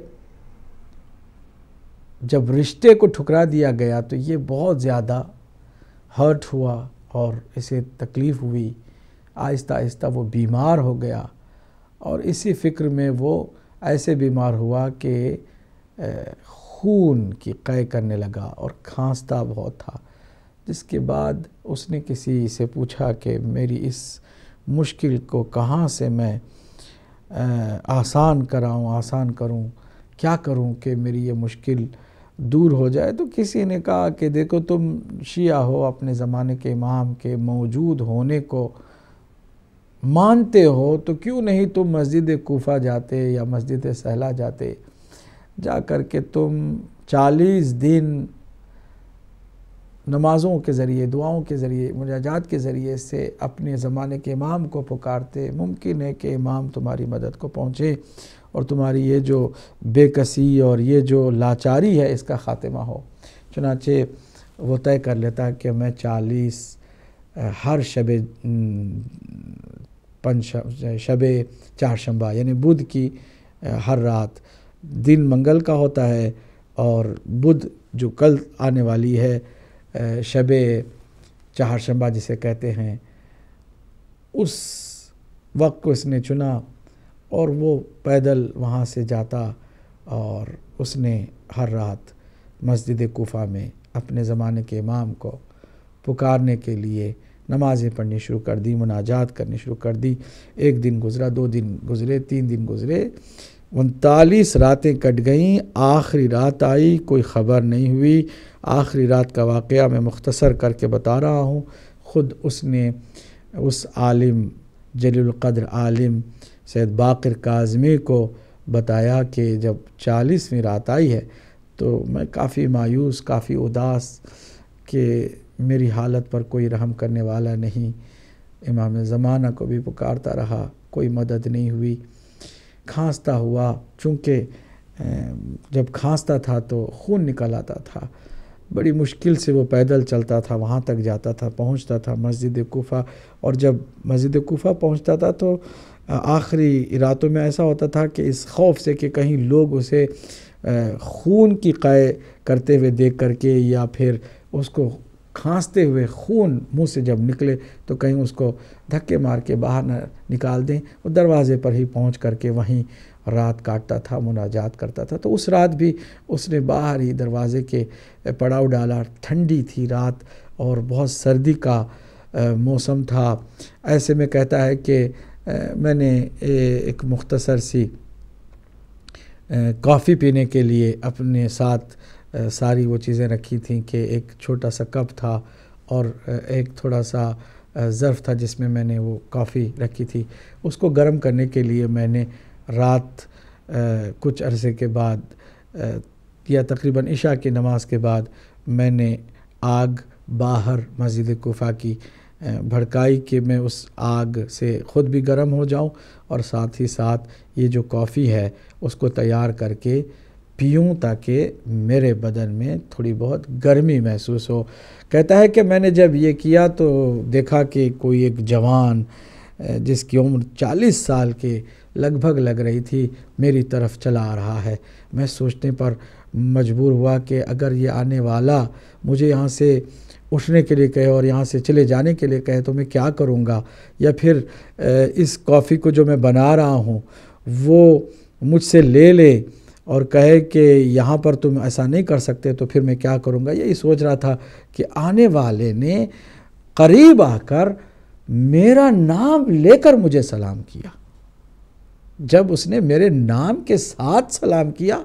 جب رشتے کو ٹھکرا دیا گیا تو یہ بہت زیادہ ہرٹ ہوا اور اسے تکلیف ہوئی. آہستہ آہستہ وہ بیمار ہو گیا، اور اسی فکر میں وہ ایسے بیمار ہوا کہ خون کی قے کرنے لگا اور کھانستا بہت تھا. جس کے بعد اس نے کسی سے پوچھا کہ میری اس مشکل کو کہاں سے میں آسان کروں، کیا کروں کہ میری یہ مشکل دور ہو جائے. تو کسی نے کہا کہ دیکھو تم شیعہ ہو، اپنے زمانے کے امام کے موجود ہونے کو مانتے ہو، تو کیوں نہیں تم مسجد کوفہ جاتے یا مسجد سہلا جاتے، جا کر کے تم 40 دن نمازوں کے ذریعے، دعاؤں کے ذریعے، مناجات کے ذریعے سے اپنے زمانے کے امام کو پکارتے. ممکن ہے کہ امام تمہاری مدد کو پہنچے اور تمہاری یہ جو بے کسی اور یہ جو لاچاری ہے اس کا خاتمہ ہو. چنانچہ وہ طے کر لیتا کہ میں 40 ہر شب چہارشنبہ یعنی بدھ کی ہر رات، دن منگل کا ہوتا ہے اور بدھ جو کل آنے والی ہے شب چہارشنبہ جسے کہتے ہیں، اس وقت کو اس نے چنا اور وہ پیدل وہاں سے جاتا، اور اس نے ہر رات مسجد کوفہ میں اپنے زمانے کے امام کو پکارنے کے لیے نمازیں پڑھنی شروع کر دی، مناجات کرنی شروع کر دی. 1 دن گزرا، 2 دن گزرے، 3 دن گزرے، 39 راتیں کٹ گئیں. آخری رات آئی، کوئی خبر نہیں ہوئی. آخری رات کا واقعہ میں مختصر کر کے بتا رہا ہوں. خود اس نے اس عالم، جلیل القدر عالم سید باقر کاظمی کو بتایا کہ جب 40ویں رات آئی ہے تو میں کافی مایوس، کافی اداس کہ میری حالت پر کوئی رحم کرنے والا نہیں. امام زمانہ کو بھی پکارتا رہا، کوئی مدد نہیں ہوئی. کھانستا ہوا، چونکہ جب کھانستا تھا تو خون نکل آتا تھا. بڑی مشکل سے وہ پیدل چلتا تھا، وہاں تک جاتا تھا، پہنچتا تھا مسجد کوفہ. اور جب مسجد کوفہ پہنچتا تھا تو آخری راتوں میں ایسا ہوتا تھا کہ اس خوف سے کہ کہیں لوگ اسے خون کی قے کرتے ہوئے دیکھ کر کے، یا پھر اس کو کھانستے ہوئے خون منہ سے جب نکلے تو کہیں اس کو دھکے مار کے باہر نہ نکال دیں. وہ دروازے پر ہی پہنچ کر کے وہیں رات کاٹتا تھا، مناجات کرتا تھا. تو اس رات بھی اس نے باہر ہی دروازے کے پڑاؤ ڈالا. ٹھنڈی تھی رات اور بہت سردی کا موسم تھا. ایسے میں کہتا ہے کہ میں نے ایک مختصر سی کافی پینے کے لیے اپنے ساتھ ساری وہ چیزیں رکھی تھیں کہ ایک چھوٹا سا کپ تھا اور ایک تھوڑا سا ظرف تھا جس میں نے وہ کافی رکھی تھی. اس کو گرم کرنے کے لیے میں نے رات کچھ عرصے کے بعد یا تقریباً عشاء کی نماز کے بعد میں نے آگ باہر مسجد کوفہ کی بھڑکائی کہ میں اس آگ سے خود بھی گرم ہو جاؤں اور ساتھ ہی ساتھ یہ جو کافی ہے اس کو تیار کر کے پیوں تاکہ میرے بدن میں تھوڑی بہت گرمی محسوس ہو. کہتا ہے کہ میں نے جب یہ کیا تو دیکھا کہ کوئی ایک جوان جس کی عمر 40 سال کے لگ بھگ لگ رہی تھی میری طرف چلا آ رہا ہے۔ میں سوچنے پر مجبور ہوا کہ اگر یہ آنے والا مجھے یہاں سے اٹھنے کے لیے کہے اور یہاں سے چلے جانے کے لیے کہے تو میں کیا کروں گا، یا پھر اس کافی کو جو میں بنا رہا ہوں وہ مجھ سے لے لے اور کہے کہ یہاں پر تم ایسا نہیں کر سکتے تو پھر میں کیا کروں گا۔ یہی سوچ رہا تھا کہ آنے والے نے قریب آ کر میرا نام لے کر مجھے سلام کیا۔ جب اس نے میرے نام کے ساتھ سلام کیا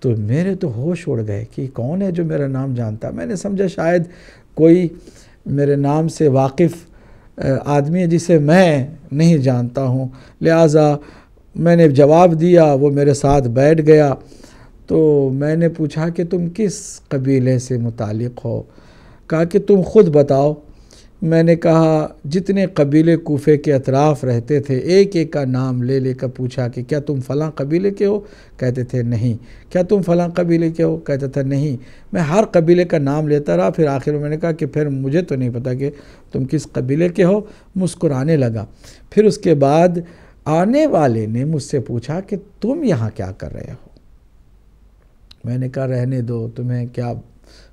تو میرے تو ہوش اڑ گئے کہ کون ہے جو میرا نام جانتا۔ میں نے سمجھا شاید کوئی میرے نام سے واقف آدمی ہے جسے میں نہیں جانتا ہوں، لہٰذا میں نے جواب دیا۔ وہ میرے ساتھ بیٹھ گیا تو میں نے پوچھا کہ تم کس قبیلے سے متعلق ہو؟ کہا کہ تم خود بتاؤ۔ میں نے کہا جتنے قبیلے کوفے کے اطراف رہتے تھے ایک ایک کا نام لے لے کر پوچھا کہ کیا تم فلاں قبیلے کے ہو؟ کہتے تھے نہیں۔ کیا تم فلاں قبیلے کے ہو؟ کہتا تھا نہیں۔ میں ہر قبیلے کا نام لیتا رہا، پھر آخر میں نے کہا کہ پھر مجھے تو نہیں پتا کہ تم کس قبیلے کے ہو۔ مسکرانے لگا۔ پھر اس کے بعد آنے والے نے مجھ سے پوچھا کہ تم یہاں کیا کر رہے ہو؟ میں نے کہا رہنے دو، تمہیں کیا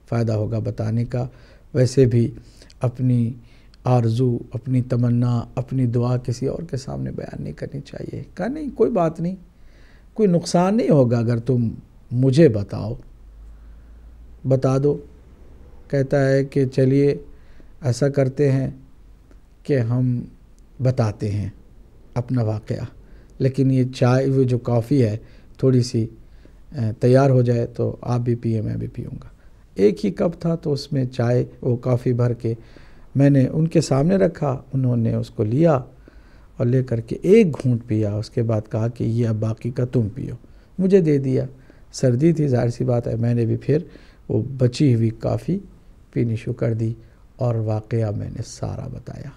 فائدہ ہوگا بتانے کا، ویسے بھی اپنی آرزو، اپنی تمنا، اپنی دعا کسی اور کے سامنے بیان نہیں کرنی چاہیے۔ کہا نہیں کوئی بات نہیں، کوئی نقصان نہیں ہوگا اگر تم مجھے بتاؤ، بتا دو۔ کہتا ہے کہ چلیے ایسا کرتے ہیں کہ ہم بتاتے ہیں اپنا واقعہ، لیکن یہ چائے وہ جو کافی ہے تھوڑی سی تیار ہو جائے تو آپ بھی پئیں میں بھی پیوں گا۔ ایک ہی کپ تھا تو اس میں چائے وہ کافی بھر کے میں نے ان کے سامنے رکھا، انہوں نے اس کو لیا اور لے کر کے ایک گھونٹ پیا، اس کے بعد کہا کہ یہ اب باقی کا تم پیو، مجھے دے دیا۔ سردی تھی ظاہر سی بات ہے، میں نے بھی پھر وہ بچی ہوئی کافی پینی شروع کر دی اور واقعہ میں نے سارا بتایا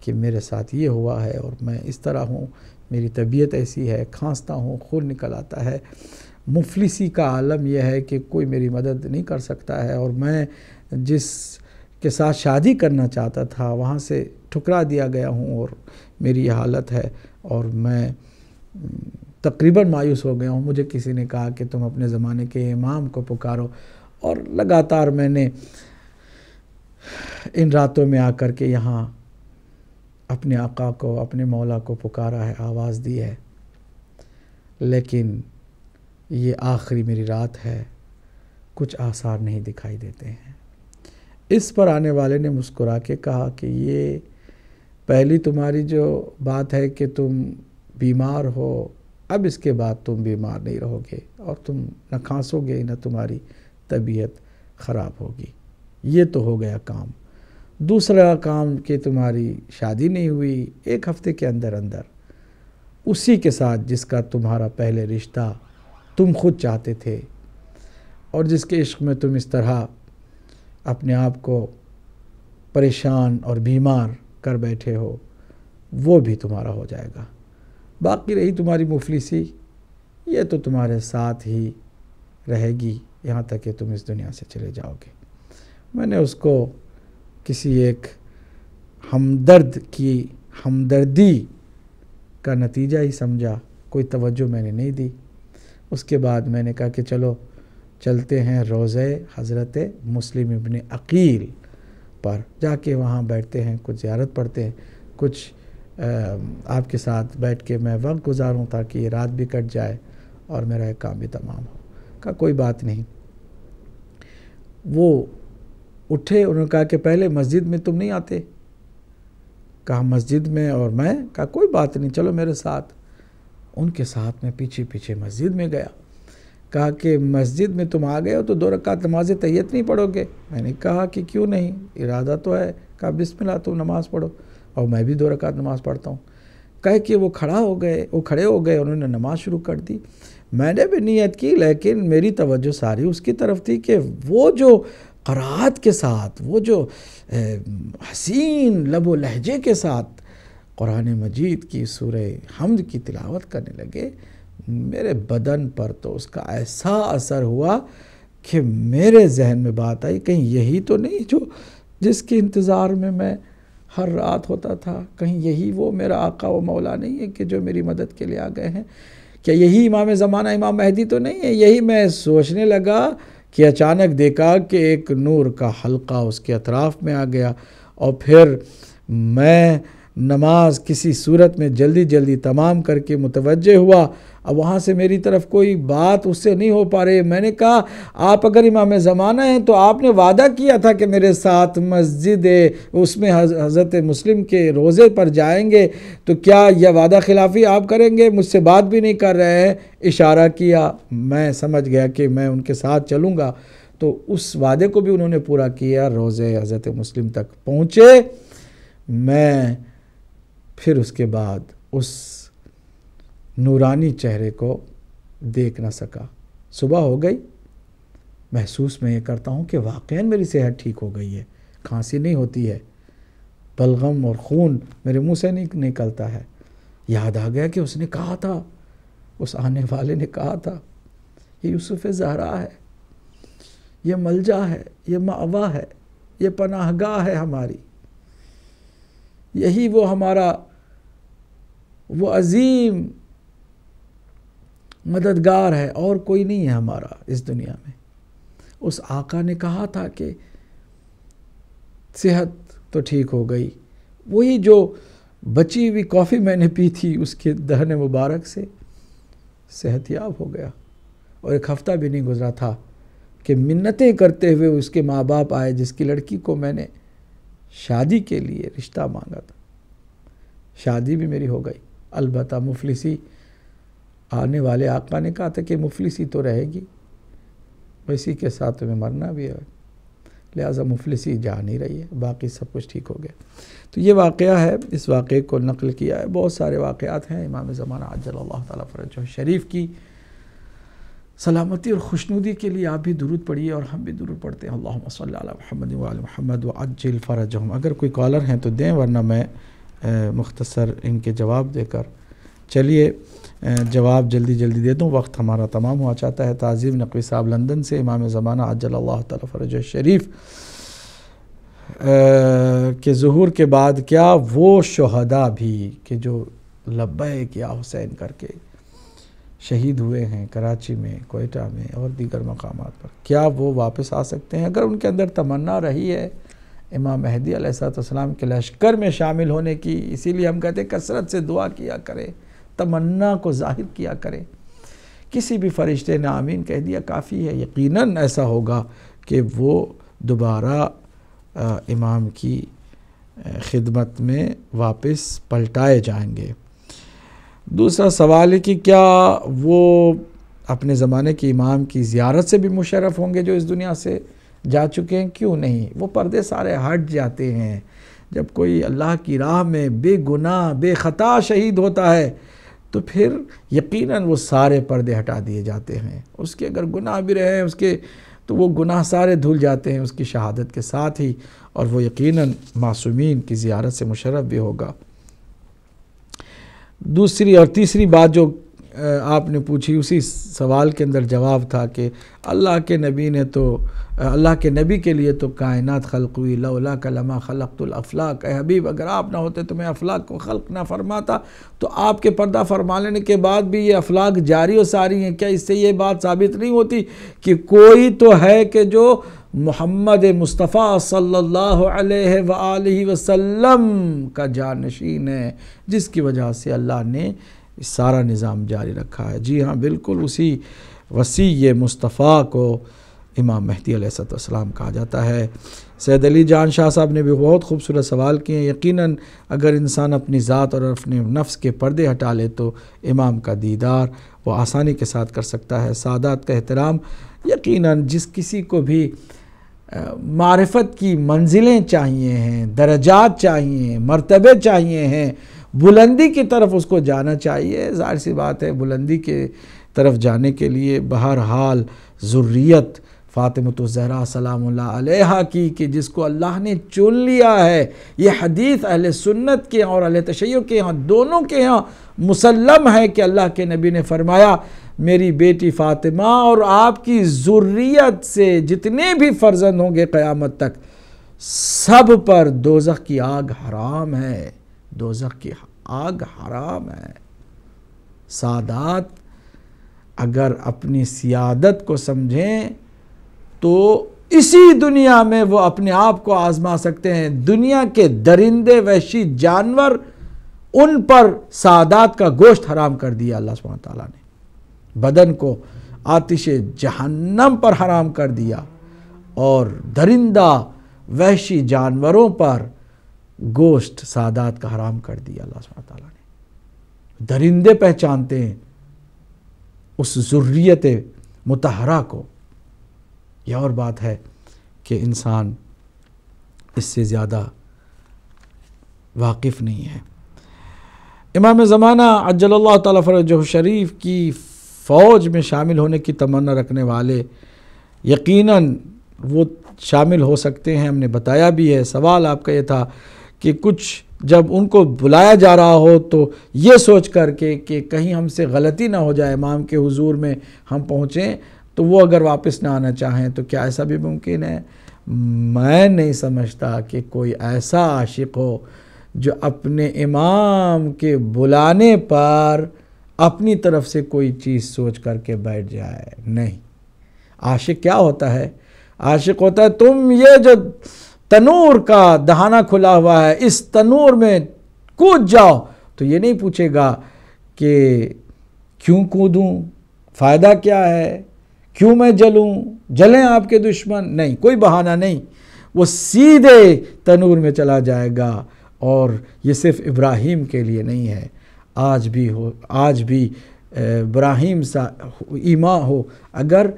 کہ میرے ساتھ یہ ہوا ہے اور میں اس طرح ہوں، میری طبیعت ایسی ہے، کھانستا ہوں، خون نکل آتا ہے، مفلسی کا عالم یہ ہے کہ کوئی میری مدد نہیں کر سکتا ہے، اور میں جس کے ساتھ شادی کرنا چاہتا تھا وہاں سے ٹھکرا دیا گیا ہوں اور میری یہ حالت ہے، اور میں تقریباً مایوس ہو گیا ہوں۔ مجھے کسی نے کہا کہ تم اپنے زمانے کے امام کو پکارو، اور لگاتار میں نے ان راتوں میں آ کر کے یہاں اپنے آقا کو، اپنے مولا کو پکارا ہے، آواز دی ہے، لیکن یہ آخری میری رات ہے، کچھ آثار نہیں دکھائی دیتے ہیں۔ اس پر آنے والے نے مسکرا کے کہا کہ یہ پہلی تمہاری جو بات ہے کہ تم بیمار ہو، اب اس کے بعد تم بیمار نہیں رہو گے اور تم نہ کھانسو گے نہ تمہاری طبیعت خراب ہوگی، یہ تو ہو گیا کام۔ دوسرا کام کہ تمہاری شادی نہیں ہوئی، ایک ہفتے کے اندر اندر اسی کے ساتھ جس کا تمہارا پہلے رشتہ تم خود چاہتے تھے اور جس کے عشق میں تم اس طرح اپنے آپ کو پریشان اور بیمار کر بیٹھے ہو، وہ بھی تمہارا ہو جائے گا۔ باقی رہی تمہاری مفلسی، یہ تو تمہارے ساتھ ہی رہے گی یہاں تک کہ تم اس دنیا سے چلے جاؤ گے۔ میں نے اس کو کسی ایک ہمدرد کی ہمدردی کا نتیجہ ہی سمجھا، کوئی توجہ میں نے نہیں دی۔ اس کے بعد میں نے کہا کہ چلو چلتے ہیں روضہ حضرت مسلم ابن عقیل پر، جا کے وہاں بیٹھتے ہیں، کچھ زیارت پڑھتے ہیں، کچھ آپ کے ساتھ بیٹھ کے میں وقت گزاروں تاکہ یہ رات بھی کٹ جائے اور میرا ایک کام بھی تمام ہو۔ کہا کوئی بات نہیں۔ وہ اٹھے، انہوں نے کہا کہ پہلے مسجد میں تم نہیں آتے؟ کہا مسجد میں اور میں؟ کہا کوئی بات نہیں، چلو میرے ساتھ۔ ان کے ساتھ میں پیچھے پیچھے مسجد میں گیا۔ کہا کہ مسجد میں تم آ گئے ہو تو 2 رکعت نماز تحیت نہیں پڑھو گے؟ میں نے کہا کہ کیوں نہیں، ارادہ تو ہے۔ کہا بسم اللہ تم نماز پڑھو، اور میں بھی 2 رکعت نماز پڑھتا ہوں۔ کہے کہ وہ کھڑے ہو گئے، انہوں نے نماز شروع کر دی۔ میں نے بھی نیت کی، لیکن میری توجہ ساری اس کی طرف تھی کہ وہ جو قرات کے ساتھ، وہ جو حسین لب و لہجے کے ساتھ قرآن مجید کی سورہ حمد کی تلاوت کرنے لگے، میرے بدن پر تو اس کا ایسا اثر ہوا کہ میرے ذہن میں بات آئی کہیں یہی تو نہیں جو جس کے انتظار میں ہر رات ہوتا تھا، کہیں یہی وہ میرا آقا و مولا نہیں ہے کہ جو میری مدد کے لیے آ گئے ہیں؟ کیا یہی امام زمانہ امام مہدی تو نہیں ہے؟ یہی میں سوچنے لگا کہ اچانک دیکھا کہ ایک نور کا حلقہ اس کے اطراف میں آ گیا، اور پھر میں نماز کسی صورت میں جلدی جلدی تمام کر کے متوجہ ہوا۔ اب وہاں سے میری طرف کوئی بات اس سے نہیں ہو پا رہی۔ میں نے کہا آپ اگر امام زمانہ ہیں تو آپ نے وعدہ کیا تھا کہ میرے ساتھ مسجد اس میں حضرت مسلم کے روزے پر جائیں گے، تو کیا یہ وعدہ خلافی آپ کریں گے؟ مجھ سے بات بھی نہیں کر رہے ہیں۔ اشارہ کیا، میں سمجھ گیا کہ میں ان کے ساتھ چلوں گا، تو اس وعدے کو بھی انہوں نے پورا کیا، روزے حضرت مسلم تک پہنچے۔ میں پھر اس کے بعد اس نورانی چہرے کو دیکھ نہ سکا۔ صبح ہو گئی، محسوس میں یہ کرتا ہوں کہ واقعاً میری صحت ٹھیک ہو گئی ہے، کھانسی نہیں ہوتی ہے، بلغم اور خون میرے منہ سے نہیں نکلتا ہے۔ یاد آ گیا کہ اس نے کہا تھا، اس آنے والے نے کہا تھا، یہ یوسف زہرا ہے، یہ ملجا ہے، یہ مأوا ہے، یہ پناہ گاہ ہے ہماری، یہی وہ ہمارا وہ عظیم مددگار ہے، اور کوئی نہیں ہے ہمارا اس دنیا میں۔ اس آقا نے کہا تھا کہ صحت تو ٹھیک ہو گئی، وہی جو بچی ہوئی کافی میں نے پی تھی اس کے دہن مبارک سے صحت یاب ہو گیا، اور ایک ہفتہ بھی نہیں گزرا تھا کہ منتیں کرتے ہوئے اس کے ماں باپ آئے جس کی لڑکی کو میں نے شادی کے لیے رشتہ مانگا تھا۔ شادی بھی میری ہو گئی، البتہ مفلسی آنے والے آقا نے کہا تھا کہ مفلسی تو رہے گی، اسی کے ساتھ تمہیں مرنا بھی ہے، لہٰذا مفلسی جا نہیں رہی ہے، باقی سب کچھ ٹھیک ہو گیا۔ تو یہ واقعہ ہے، اس واقعے کو نقل کیا ہے۔ بہت سارے واقعات ہیں امام زمانہ عجل اللہ تعالیٰ فرجہ شریف کی سلامتی اور خوشنودی کے لیے آپ بھی درود پڑھیے اور ہم بھی درود پڑھتے ہیں۔ اللہم صلی علی محمد وعلی محمد وعجل فرجہم۔ اگر کوئی کالر ہیں تو دیں، ورنہ میں مختصر ان کے جواب دے کر چلیے جواب جلدی جلدی دے دوں، وقت ہمارا تمام ہوا چاہتا ہے۔ تعظیم نقوی صاحب لندن سے، امام زمانہ عجل اللہ تعالیٰ فرجہ شریف کے ظہور کے بعد کیا وہ شہداء بھی کہ جو لبیک یا حسین کر کے شہید ہوئے ہیں کراچی میں، کوئٹہ میں اور دیگر مقامات پر، کیا وہ واپس آ سکتے ہیں؟ اگر ان کے اندر تمنا رہی ہے امام مہدی علیہ السلام کے لشکر میں شامل ہونے کی، اسی لیے ہم کہتے ہیں کثرت سے دعا کیا کرے، تمنا کو ظاہر کیا کرے۔ کسی بھی فرشتے نے آمین کہہ دیا کافی ہے، یقیناً ایسا ہوگا کہ وہ دوبارہ امام کی خدمت میں واپس پلٹائے جائیں گے۔ دوسرا سوال ہے کہ کیا وہ اپنے زمانے کے امام کی زیارت سے بھی مشرف ہوں گے جو اس دنیا سے جا چکے ہیں؟ کیوں نہیں، وہ پردے سارے ہٹ جاتے ہیں۔ جب کوئی اللہ کی راہ میں بے گناہ بے خطا شہید ہوتا ہے تو پھر یقیناً وہ سارے پردے ہٹا دیے جاتے ہیں۔ اس کے اگر گناہ بھی رہے اس کے تو وہ گناہ سارے دھل جاتے ہیں اس کی شہادت کے ساتھ ہی، اور وہ یقیناً معصومین کی زیارت سے مشرف بھی ہوگا۔ دوسری اور تیسری بات جو آپ نے پوچھی، اسی سوال کے اندر جواب تھا کہ اللہ کے نبی کے لیے تو کائنات خلق ہوئی، لولا لما خلقت الافلاق، اے حبیب اگر آپ نہ ہوتے تو میں افلاق کو خلق نہ فرماتا۔ تو آپ کے پردہ فرما لینے کے بعد بھی یہ افلاق جاری و ساری ہیں، کیا اس سے یہ بات ثابت نہیں ہوتی کہ کوئی تو ہے کہ جو محمد مصطفیٰ صلی اللہ علیہ وآلہ وسلم کا جانشین ہے، جس کی وجہ سے اللہ نے سارا نظام جاری رکھا ہے؟ جی ہاں، بالکل اسی وسیع مصطفیٰ کو امام مہدی علیہ السلام کہا جاتا ہے۔ سید علی جان شاہ صاحب نے بھی بہت خوبصورت سوال کیے ہیں۔ یقیناً اگر انسان اپنی ذات اور اپنے نفس کے پردے ہٹا لے تو امام کا دیدار وہ آسانی کے ساتھ کر سکتا ہے۔ سادات کا احترام، یقیناً جس کسی کو بھی معرفت کی منزلیں چاہیے ہیں، درجات چاہیے ہیں، مرتبے چاہیے ہیں، بلندی کی طرف اس کو جانا چاہیے۔ ظاہر سی بات ہے بلندی کے طرف جانے کے لیے بہرحال ذریت فاطمۃ الزہرا سلام اللہ علیہا کی کہ جس کو اللہ نے چن لیا ہے، یہ حدیث اہل سنت کے اور اہل تشیع کے ہاں دونوں کے ہاں مسلم ہے کہ اللہ کے نبی نے فرمایا میری بیٹی فاطمہ اور آپ کی ذریت سے جتنے بھی فرزند ہوں گے قیامت تک سب پر دوزخ کی آگ حرام ہے، دوزخ کی آگ حرام ہے۔ سادات اگر اپنی سیادت کو سمجھیں تو اسی دنیا میں وہ اپنے آپ کو آزما سکتے ہیں۔ دنیا کے درندے، وحشی جانور، ان پر سادات کا گوشت حرام کر دیا اللہ سبحانہ تعالیٰ نے، بدن کو آتش جہنم پر حرام کر دیا، اور درندہ وحشی جانوروں پر گوشت سادات کا حرام کر دیا اللہ سبحانہ تعالیٰ نے۔ درندے پہچانتے ہیں اس ذریت مطہرہ کو، یہ اور بات ہے کہ انسان اس سے زیادہ واقف نہیں ہے۔ امام زمانہ عجل اللہ تعالیٰ فرجہ شریف کی فوج میں شامل ہونے کی تمنا رکھنے والے یقیناً وہ شامل ہو سکتے ہیں، ہم نے بتایا بھی ہے۔ سوال آپ کا یہ تھا کہ کچھ جب ان کو بلایا جا رہا ہو تو یہ سوچ کر کے کہ کہیں ہم سے غلطی نہ ہو جائے، امام کے حضور میں ہم پہنچیں تو وہ اگر واپس نہ آنا چاہیں تو کیا ایسا بھی ممکن ہے؟ میں نہیں سمجھتا کہ کوئی ایسا عاشق ہو جو اپنے امام کے بلانے پر اپنی طرف سے کوئی چیز سوچ کر کے بیٹھ جائے۔ نہیں، عاشق کیا ہوتا ہے؟ عاشق ہوتا ہے تم یہ جو تنور کا دہانہ کھلا ہوا ہے اس تنور میں کود جاؤ، تو یہ نہیں پوچھے گا کہ کیوں کودوں، فائدہ کیا ہے، کیوں میں جلوں، جلیں آپ کے دشمن، نہیں، کوئی بہانہ نہیں، وہ سیدھے تنور میں چلا جائے گا۔ اور یہ صرف ابراہیم کے لیے نہیں ہے، آج بھی ابراہیم سا ایمان ہو، اگر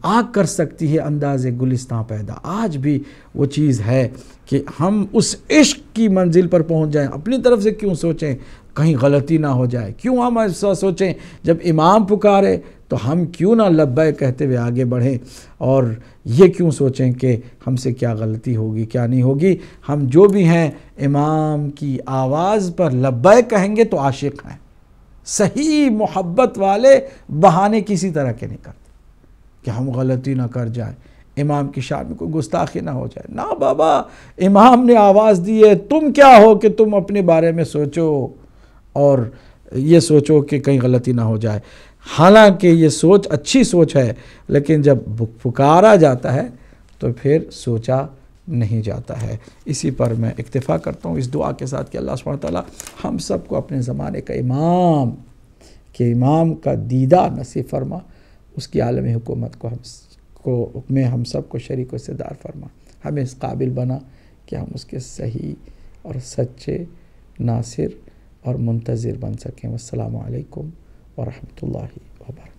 آگ کر سکتی ہے انداز گلستان پیدا، آج بھی وہ چیز ہے کہ ہم اس عشق کی منزل پر پہنچ جائیں۔ اپنی طرف سے کیوں سوچیں کہیں غلطی نہ ہو جائے، کیوں ہم ایسا سوچیں جب امام پکارے تو ہم کیوں نہ لبیک کہتے ہوئے آگے بڑھیں، اور یہ کیوں سوچیں کہ ہم سے کیا غلطی ہوگی کیا نہیں ہوگی۔ ہم جو بھی ہیں امام کی آواز پر لبیک کہیں گے تو عاشق ہیں۔ صحیح محبت والے بہانے کسی طرح کے نہیں کرتے کہ ہم غلطی نہ کر جائیں، امام کی شان میں کوئی گستاخی نہ ہو جائے۔ نہ بابا، امام نے آواز دی ہے، تم کیا ہو کہ تم اپنے بارے میں سوچو اور یہ سوچو کہ کہیں غلطی نہ ہو جائے۔ حالانکہ یہ سوچ اچھی سوچ ہے، لیکن جب پکارا جاتا ہے تو پھر سوچا نہیں جاتا ہے۔ اسی پر میں اکتفا کرتا ہوں اس دعا کے ساتھ کہ اللہ سبحانہ تعالیٰ ہم سب کو اپنے زمانے کا امام کا دیدار نصیب فرما، اس کی عالم حکومت ہم سب کو شریک و حصیدار فرما، ہمیں اس قابل بنا کہ ہم اس کے صحیح اور سچے ناصر اور منتظر بن سکیں۔ والسلام علیکم ورحمۃ اللہ وبرکاتہ۔